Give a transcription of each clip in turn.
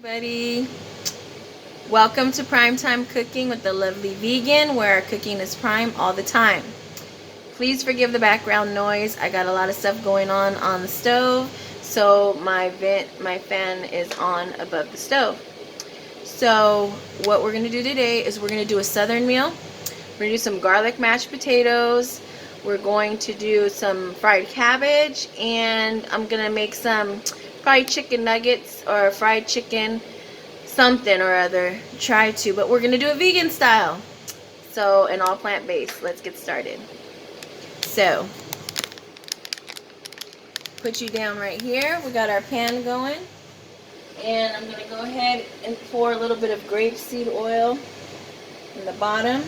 everybody. Welcome to Primetime Cooking with the Lovely Vegan, where our cooking is prime all the time. Please forgive the background noise. I got a lot of stuff going on the stove, so my fan is on above the stove. So what we're going to do today is we're going to do a southern meal. We're going to do some garlic mashed potatoes. We're going to do some fried cabbage, and I'm going to make some fried chicken nuggets or fried chicken something or other. Try to, but we're going to do it vegan style. So, and all plant-based. Let's get started. So, put you down right here. We got our pan going. And I'm going to go ahead and pour a little bit of grapeseed oil in the bottom.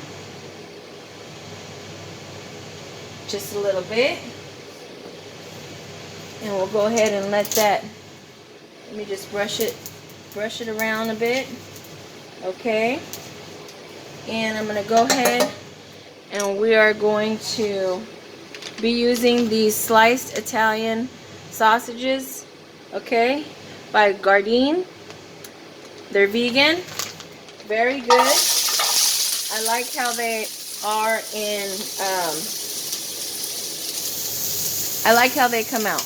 Just a little bit. And we'll go ahead and let me just brush it around a bit. Okay. And I'm going to go ahead and we are going to be using these sliced Italian sausages, okay, by Gardein. They're vegan. Very good. I like how they are in, I like how they come out.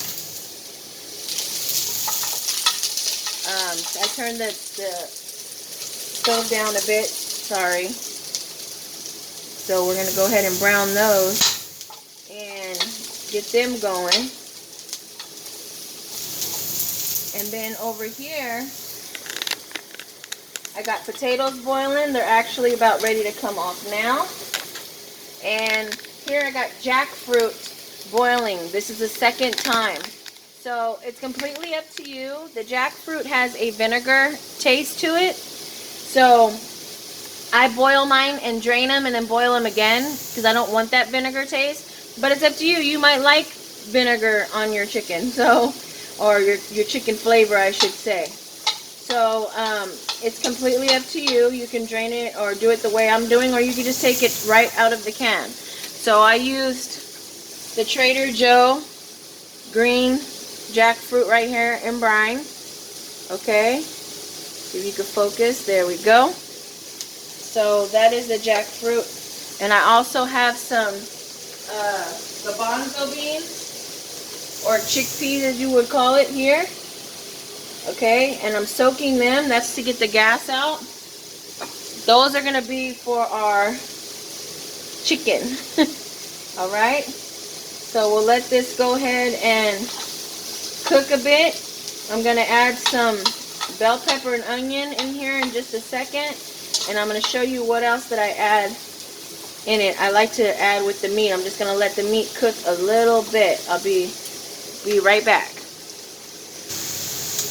I turned the stove down a bit, sorry. So we're going to go ahead and brown those and get them going. And then over here, I got potatoes boiling. They're actually about ready to come off now. And here I got jackfruit boiling. This is the second time. So it's completely up to you. The jackfruit has a vinegar taste to it. So I boil mine and drain them and then boil them again because I don't want that vinegar taste. But it's up to you. You might like vinegar on your chicken, so, or your chicken flavor, I should say. So it's completely up to you. You can drain it or do it the way I'm doing, or you can just take it right out of the can. So I used the Trader Joe green jackfruit right here in brine. Okay, if you could focus, there we go. So that is the jackfruit, and I also have some garbanzo beans or chickpeas, as you would call it here. Okay, and I'm soaking them. That's to get the gas out. Those are going to be for our chicken. All right. So we'll let this go ahead and cook a bit. I'm going to add some bell pepper and onion in here in just a second. And I'm going to show you what else that I add in it. I like to add with the meat. I'm just going to let the meat cook a little bit. I'll be right back.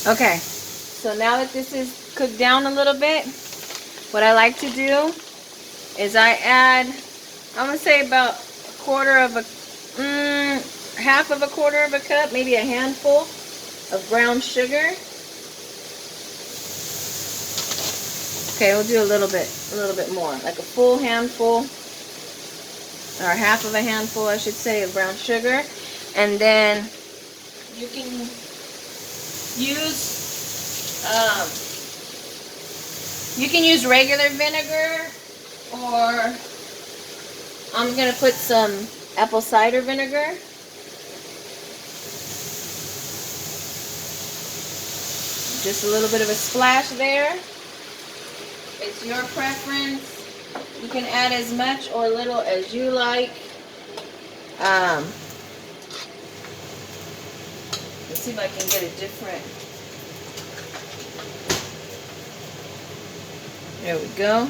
Okay. So now that this is cooked down a little bit, what I like to do is I add, I'm going to say about half of a quarter of a cup, maybe a handful of brown sugar. Okay, we'll do a little bit more, like a full handful, or half of a handful, I should say, of brown sugar. And then you can use regular vinegar, or I'm gonna put some apple cider vinegar. Just a little bit of a splash there. It's your preference. You can add as much or little as you like. Let's see if I can get a different. There we go.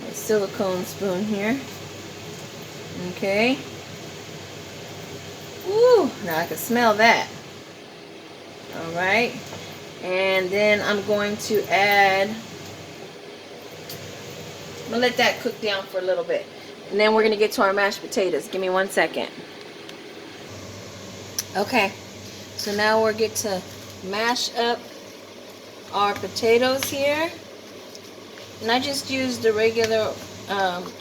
My silicone spoon here. Okay. Ooh, now I can smell that. All right. And then I'm going to add, I'm going to let that cook down for a little bit. And then we're going to get to our mashed potatoes. Give me 1 second. Okay. So now we'll get to mash up our potatoes here. And I just used the regular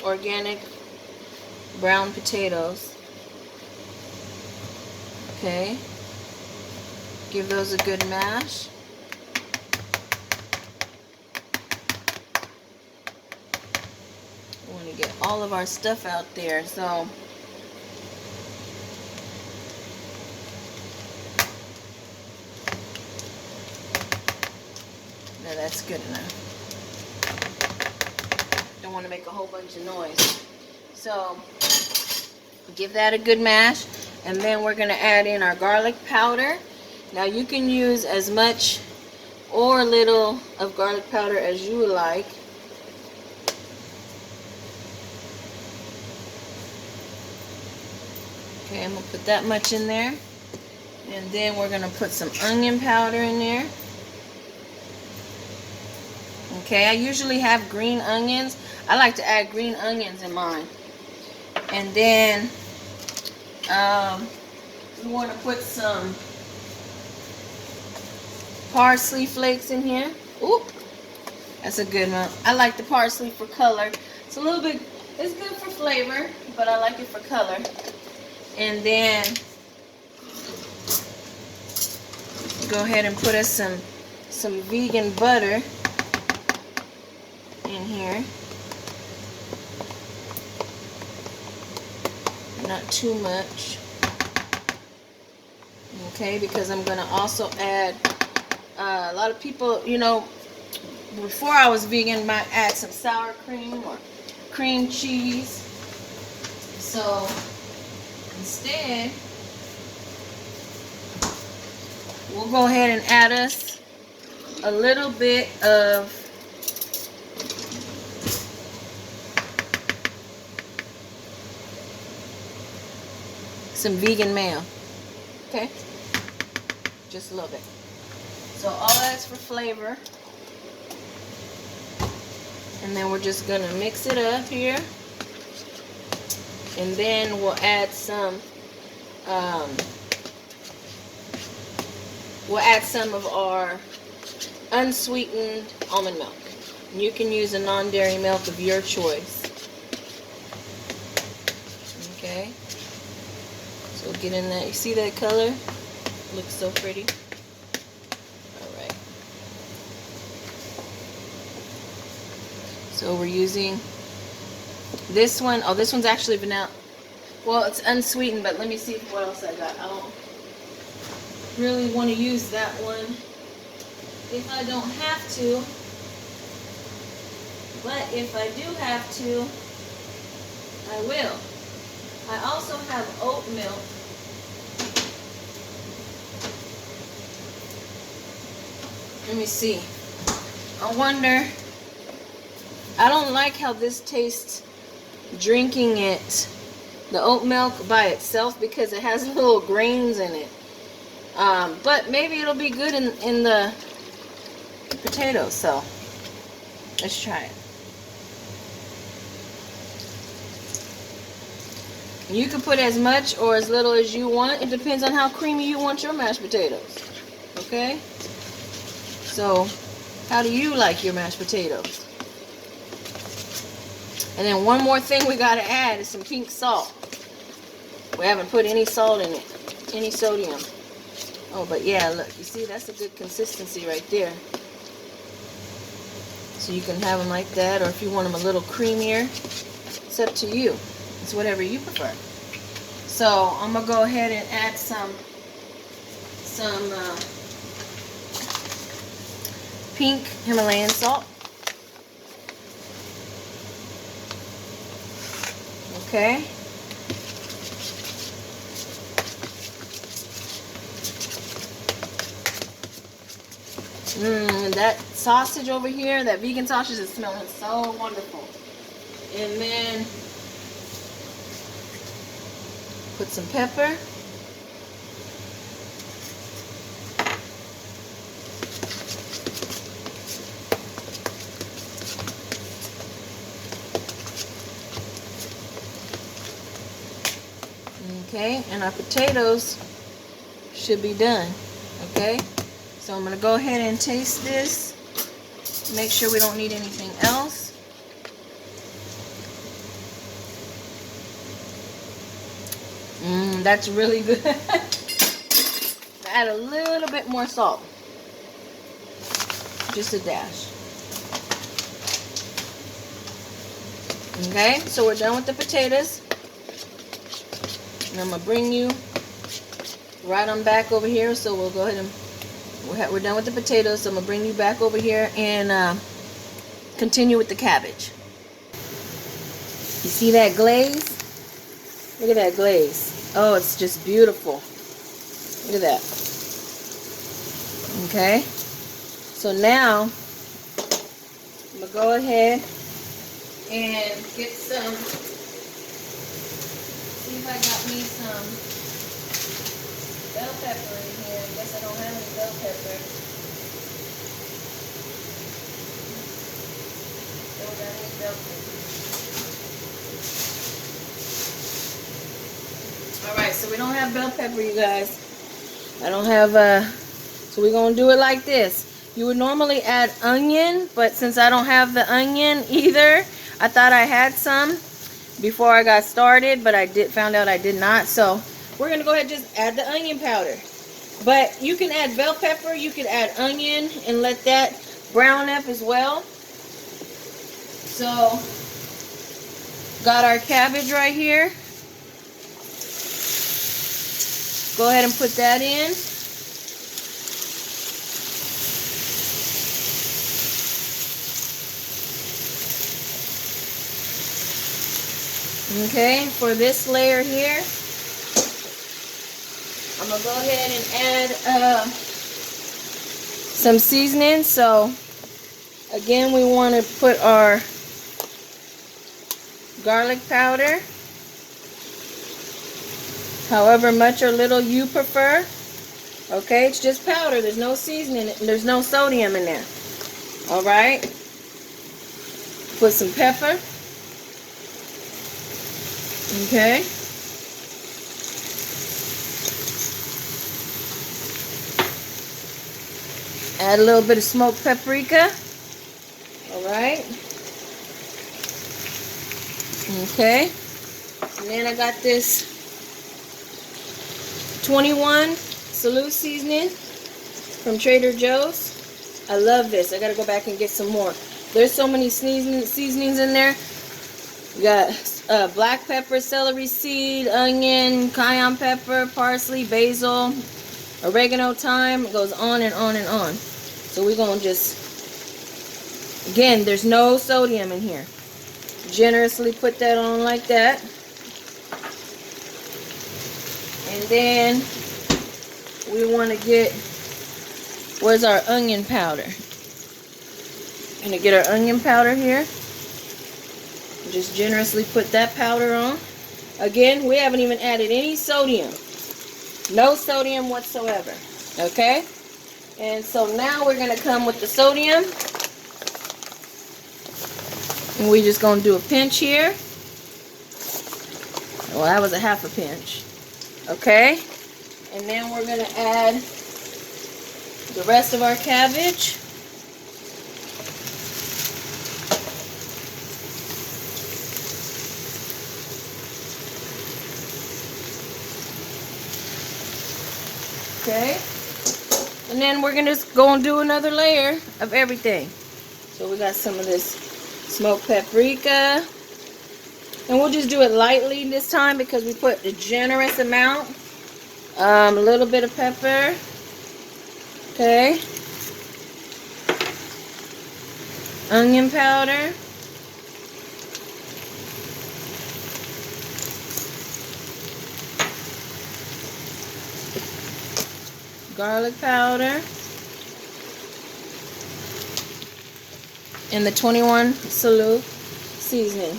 organic brown potatoes. Okay. Give those a good mash. all of our stuff out there. So now that's good enough. Don't want to make a whole bunch of noise. So give that a good mash, and then we're going to add in our garlic powder. Now you can use as much or little of garlic powder as you would like. Okay, I'm going to put that much in there. And then we're going to put some onion powder in there. Okay, I usually have green onions. I like to add green onions in mine. And then we want to put some parsley flakes in here. Ooh, that's a good one. I like the parsley for color. It's a little bit, it's good for flavor, but I like it for color. And then go ahead and put us some vegan butter in here. Not too much. Okay, because I'm going to also add, a lot of people, you know, before I was vegan, might add some sour cream or cream cheese. So instead, we'll go ahead and add us a little bit of some vegan mayo. Okay, just a little bit. So all that's for flavor. And then we're just gonna mix it up here. And then we'll add some of our unsweetened almond milk. And you can use a non-dairy milk of your choice. Okay. So get in that. You see that color? Looks so pretty. Alright. So we're using this one. Oh, this one's actually vanilla. Well, it's unsweetened, but let me see what else I got. I don't really want to use that one if I don't have to. But if I do have to, I will. I also have oat milk. Let me see. I wonder, I don't like how this tastes drinking it, the oat milk by itself, because it has little grains in it. But maybe it'll be good in the potatoes, so let's try it. You can put as much or as little as you want. It depends on how creamy you want your mashed potatoes. Okay? So, how do you like your mashed potatoes? And then one more thing we gotta add is some pink salt. We haven't put any salt in it, any sodium. Oh, but yeah, look, you see, that's a good consistency right there. So you can have them like that, or if you want them a little creamier, it's up to you. It's whatever you prefer. So I'm gonna go ahead and add some pink Himalayan salt. Okay. That sausage over here, that vegan sausage, is smelling so wonderful. And then put some pepper. Okay, and our potatoes should be done. Okay, so I'm going to go ahead and taste this. Make sure we don't need anything else. That's really good. Add a little bit more salt. Just a dash. Okay, so we're done with the potatoes. And I'm gonna bring you right on back over here. So we'll go ahead and we're done with the potatoes. So I'm gonna bring you back over here and continue with the cabbage. You see that glaze? Look at that glaze. Oh, it's just beautiful. Look at that. Okay. So now I'm gonna go ahead and get some. See if I got me some bell pepper in here. I guess I don't have any bell pepper. Don't got any bell pepper. Alright, so we don't have bell pepper, you guys. I don't have, so we're going to do it like this. You would normally add onion, but since I don't have the onion either, I thought I had some before I got started, but I found out I did not. So we're going to go ahead and just add the onion powder. But you can add bell pepper, you can add onion, and let that brown up as well. So, got our cabbage right here. Go ahead and put that in. Okay, for this layer here, I'm going to go ahead and add some seasoning. So, again, we want to put our garlic powder. However much or little you prefer. Okay, it's just powder. There's no seasoning. There's no sodium in there. Alright. Put some pepper. Okay. Add a little bit of smoked paprika. Alright. Okay. And then I got this 21 Salute seasoning from Trader Joe's. I love this. I gotta go back and get some more. There's so many seasonings in there. We got black pepper, celery seed, onion, cayenne pepper, parsley, basil, oregano, thyme. It goes on and on and on. So we're gonna just, again, there's no sodium in here. Generously put that on like that. And then we want to get, where's our onion powder? Gonna get our onion powder here. Just generously put that powder on. Again, we haven't even added any sodium. No sodium whatsoever. Okay? And so now we're gonna come with the sodium. And we're just gonna do a pinch here. Well, that was a half a pinch. Okay, and then we're going to add the rest of our cabbage. Okay, and then we're going to go and do another layer of everything. So we got some of this smoked paprika. And we'll just do it lightly this time because we put a generous amount. A little bit of pepper. Okay. Onion powder. Garlic powder. And the 21 Salute seasoning.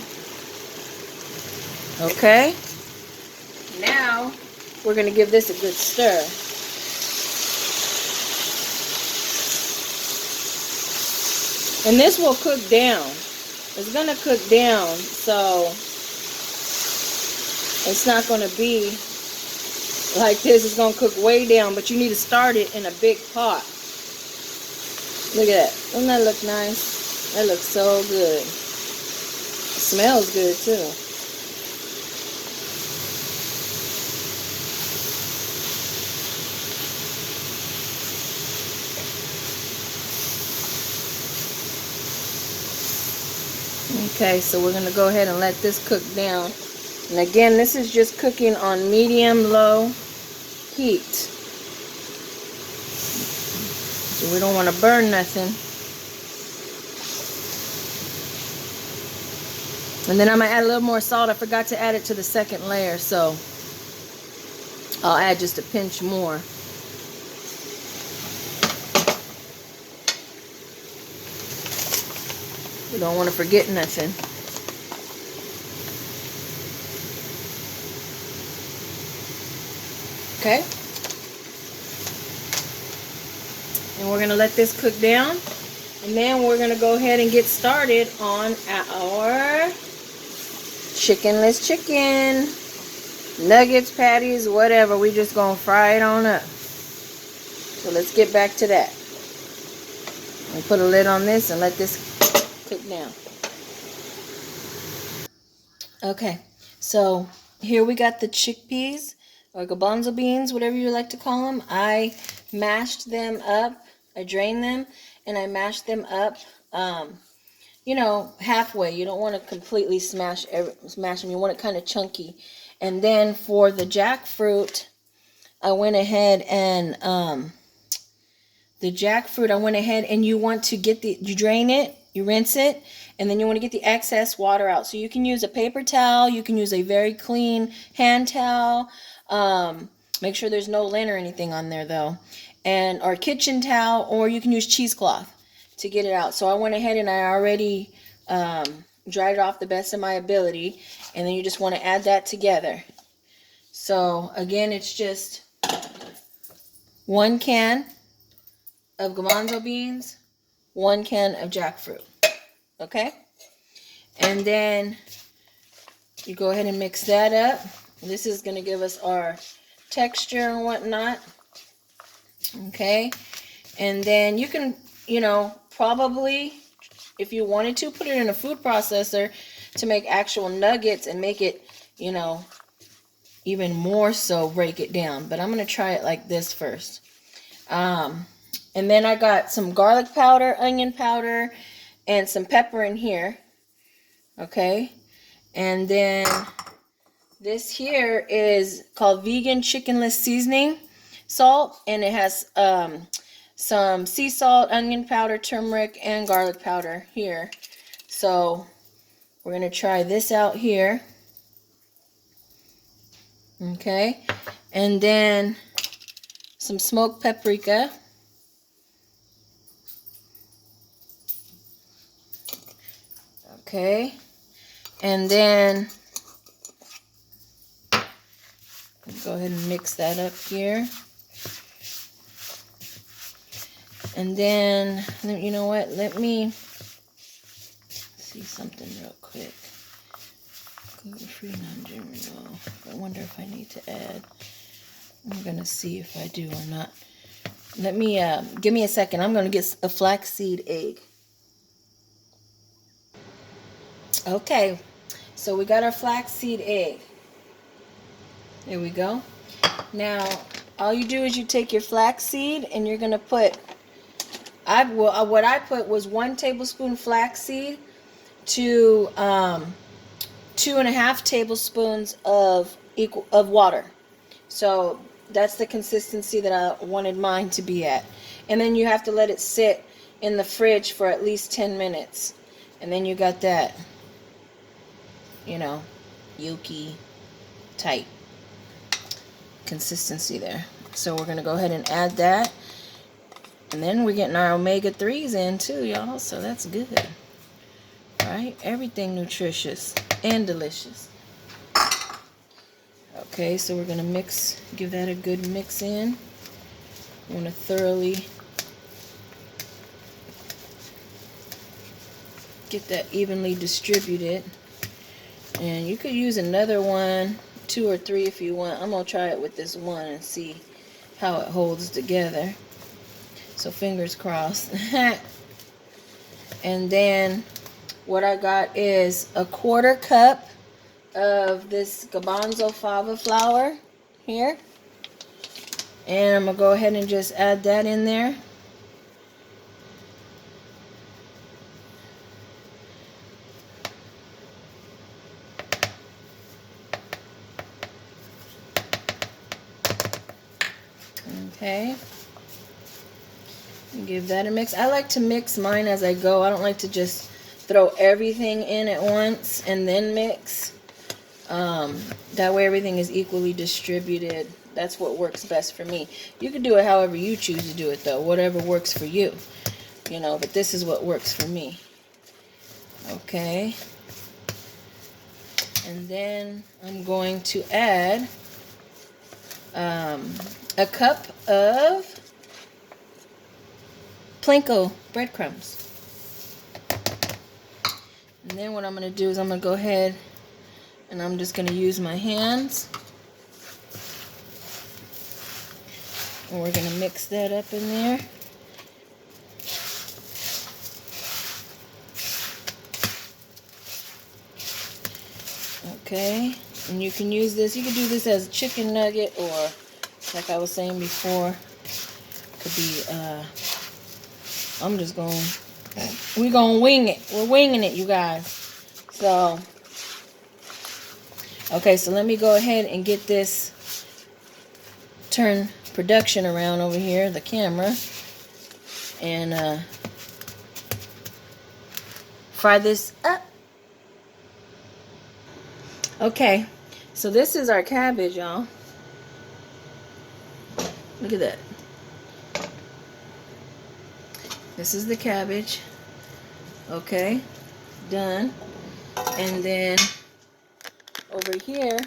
Okay, now we're going to give this a good stir. And this will cook down. It's going to cook down, so it's not going to be like this. It's going to cook way down, but you need to start it in a big pot. Look at that. Doesn't that look nice? That looks so good. It smells good too. Okay, so we're gonna go ahead and let this cook down. And again, this is just cooking on medium-low heat. So we don't want to burn nothing. And then I'm gonna add a little more salt. I forgot to add it to the second layer, so I'll add just a pinch more. We don't want to forget nothing. Okay? And we're going to let this cook down. And then we're going to go ahead and get started on our chickenless chicken. Nuggets, patties, whatever. We just going to fry it on up. So let's get back to that. We'll put a lid on this and let this cook down. Okay, so here we got the chickpeas or garbanzo beans, whatever you like to call them. I mashed them up. I drained them and I mashed them up, you know, halfway. You don't want to completely smash them. You want it kind of chunky. And then for the jackfruit, I went ahead and you want to get you drain it, you rinse it, and then you want to get the excess water out. So you can use a paper towel, you can use a very clean hand towel. Make sure there's no lint or anything on there though. Or kitchen towel, or you can use cheesecloth to get it out. So I went ahead and I already dried it off the best of my ability. And then you just want to add that together. So again, it's just 1 can of garbanzo beans, 1 can of jackfruit. Okay? And then you go ahead and mix that up. This is going to give us our texture and whatnot. Okay? And then you can, you know, probably, if you wanted to, put it in a food processor to make actual nuggets and make it, you know, even more so break it down. But I'm going to try it like this first. And then I got some garlic powder, onion powder, and some pepper in here. Okay. And then this here is called vegan chickenless seasoning salt. And it has some sea salt, onion powder, turmeric, and garlic powder here. So we're going to try this out here. Okay. And then some smoked paprika. Okay, and then go ahead and mix that up here. And then, you know what, let me see something real quick. Gluten-free, non-GMO. I wonder if I need to add. I'm going to see if I do or not. Let me, give me a second. I'm going to get a flaxseed egg. Okay, so we got our flaxseed egg. There we go. Now, all you do is you take your flaxseed and you're going to put, what I put was 1 tablespoon flaxseed to 2.5 tablespoons of water. So that's the consistency that I wanted mine to be at. And then you have to let it sit in the fridge for at least 10 minutes. And then you got that, you know, yolky tight consistency there. So we're going to go ahead and add that. And then we're getting our omega-3s in too, y'all. So that's good. Right? Everything nutritious and delicious. Okay, so we're going to give that a good mix in. You want to thoroughly get that evenly distributed. And you could use another one, 2 or 3 if you want. I'm going to try it with this one and see how it holds together. So fingers crossed. And then what I got is a 1/4 cup of this garbanzo fava flour here. And I'm going to go ahead and just add that in there. Okay. Give that a mix. I like to mix mine as I go. I don't like to just throw everything in at once and then mix. That way everything is equally distributed. That's what works best for me. You can do it however you choose to do it though. Whatever works for you. You know, but this is what works for me. Okay. And then I'm going to add a cup of Plinko breadcrumbs. And then what I'm going to do is I'm going to go ahead and I'm just going to use my hands. And we're going to mix that up in there. Okay, and you can use this, you can do this as a chicken nugget, or like I was saying before, could be, I'm just going, we're going to wing it. We're winging it, you guys. So, okay, so let me go ahead and get this, turn production around over here, the camera, and fry this up. Okay, so this is our cabbage, y'all. Look at that. This is the cabbage. Okay, done. And then over here,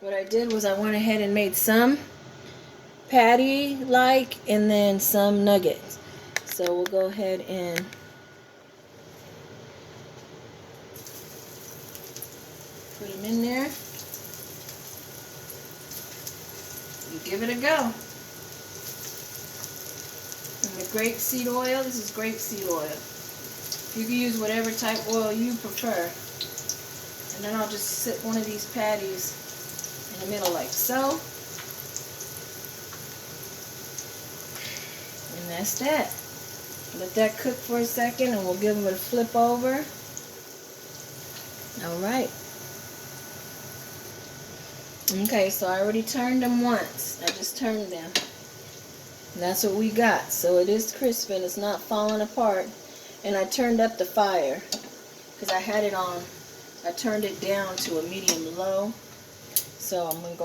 what I did was I went ahead and made some patty-like and then some nuggets. So we'll go ahead and put them in there. You give it a go. And the grapeseed oil, this is grapeseed oil. You can use whatever type oil you prefer. And then I'll just sit one of these patties in the middle like so. And that's that. Let that cook for a second and we'll give them a flip over. Alright. Okay, so I already turned them once. I just turned them. And that's what we got. So it is crisp and it's not falling apart. And I turned up the fire because I had it on. I turned it down to a medium low. So I'm going to go